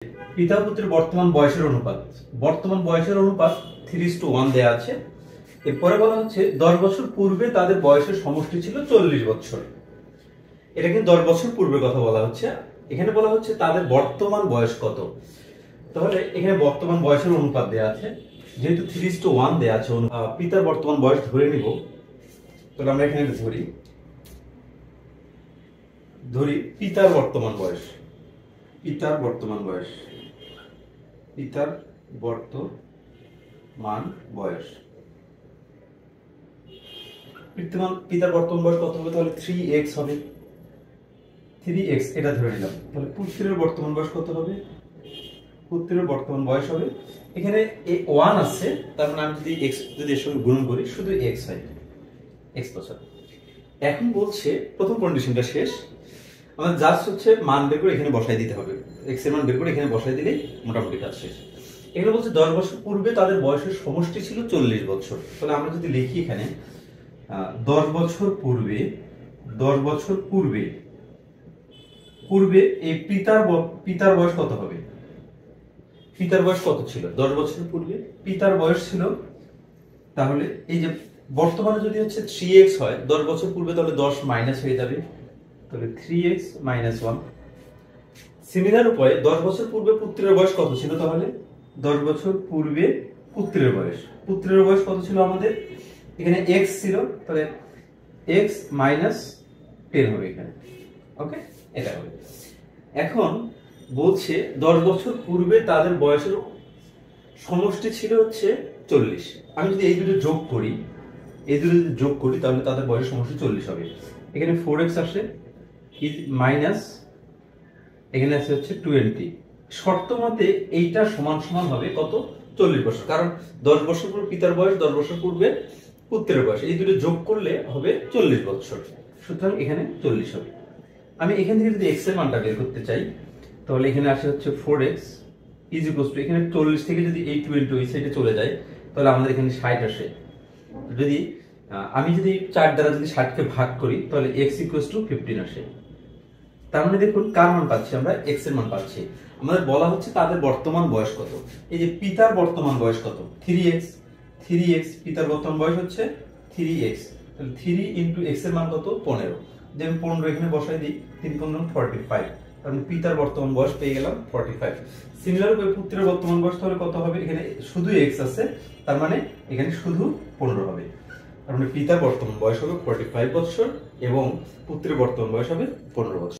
পিতা পুত্রের বর্তমান বয়সের অনুপাত। বর্তমান বয়সের অনুপাত 3:1 দেয়া আছে। এরপরে বলা হচ্ছে 10 বছর পূর্বে তাদের বয়সের সমষ্টি ছিল 40 বছর। এটা কিন্তু 10 বছর পূর্বে কথা বলা হচ্ছে। এখানে বলা হচ্ছে তাদের বর্তমান বয়স কত। তাহলে এখানে বর্তমান বয়সের অনুপাত দেয়া আছে, যেহেতু 3:1 দেয়া আছে, পিতার বর্তমান বয়স ধরে নিব। তাহলে আমরা এখানে ধরি পিতার বর্তমান বয়স। পিতার বর্তমান বয়স পিতার বর্তমান বয়স পিতার বর্তমান বয়স কত হবে? তাহলে 3x হবে। 3x এটা ধরে নিলাম। তাহলে পুত্রের বর্তমান বয়স কত হবে? পুত্রের বর্তমান বয়স হবে, এখানে 1 আছে, তার মানে আমি যদি x যদি এর সঙ্গে গুণ করি শুধু x হয়, x বছর। এখন বলছে প্রথম কন্ডিশনটা শেষ, আমাদের জাস্ট হচ্ছে মান বের করে এখানে বসাই দিতে হবে। x এর মান বের করে এখানে বসাই দিলেই মোটামুটি কাজ শেষ। এখানে বলছে 10 বছর পূর্বে তাদের বয়সের সমষ্টি ছিল 40 বছর। তাহলে আমরা যদি লিখি এখানে 10 বছর পূর্বে এই পিতার বয়স কত হবে? পিতার বয়স কত ছিল 10 বছর পূর্বে? পিতার বয়স ছিল, তাহলে এই যে বর্তমানে যদি হচ্ছে 3x হয় 10 বছর পূর্বে, তাহলে 10 মাইনাস হয়ে যাবে, তাহলে 3x - 1। সিমিলার উপায়ে 10 বছর পূর্বে পুত্রের বয়স কত ছিল? তাহলে 10 বছর পূর্বে পুত্রের বয়স কত ছিল আমাদের? এখানে x ছিল, তাহলে x - 10 হবে এখানে। ওকে, এটা হবে। এখন বলছে 10 বছর পূর্বে তাদের বয়সের সমষ্টি ছিল হচ্ছে 40। আমি যদি এই দুটো যোগ করি তাহলে তাদের বয়সের সমষ্টি 40 হবে। এখানে 4x আসে মাইনাস, এখানে আছে হচ্ছে 20। শর্ত মতে এইটা সমান সমান হবে কত? 40 বছর। কারণ 10 বছর পূর্বে পিতার বয়স, 10 বছর পূর্বে পুত্রের বয়স, এই দুটো যোগ করলে হবে 40 বছর। সুতরাং এখানে 40 হবে। আমি এখান থেকে যদি x এর মানটা বের করতে চাই, তাহলে এখানে আসে হচ্ছে 4x ইজ ইকুয়ালস টু, এখানে 40 থেকে যদি এই 20 ওই সাইডে চলে যায়, তাহলে আমাদের এখানে 60 আসে। যদি আমি যদি 4 দ্বারা যদি 60 কে ভাগ করি, তাহলে x ইকুয়ালস টু 15 আসে। তার মানে দেখুন কার মান পাচ্ছি আমরা? x এর মান পাচ্ছি। আমাদের বলা হচ্ছে তাদের বর্তমান বয়স কত। এই যে পিতার বর্তমান বয়স কত? 3x। পিতার বর্তমান বয়স হচ্ছে 3x, তাহলে 3 ইনটু x এর মান কত? 15। যে আমি 15 এখানে বসাই দিই, 3 × 15 = 45। তার মানে পিতার বর্তমান বয়স পেয়ে গেলাম 45। সিমিলার ভাবে পুত্রের বর্তমান বয়স তাহলে কত হবে? এখানে শুধু x আছে, তার মানে এখানে শুধু 15 হবে। তার মানে পিতার বর্তমান বয়স হবে 45 বছর এবং পুত্রের বর্তমান বয়স হবে 15 বছর।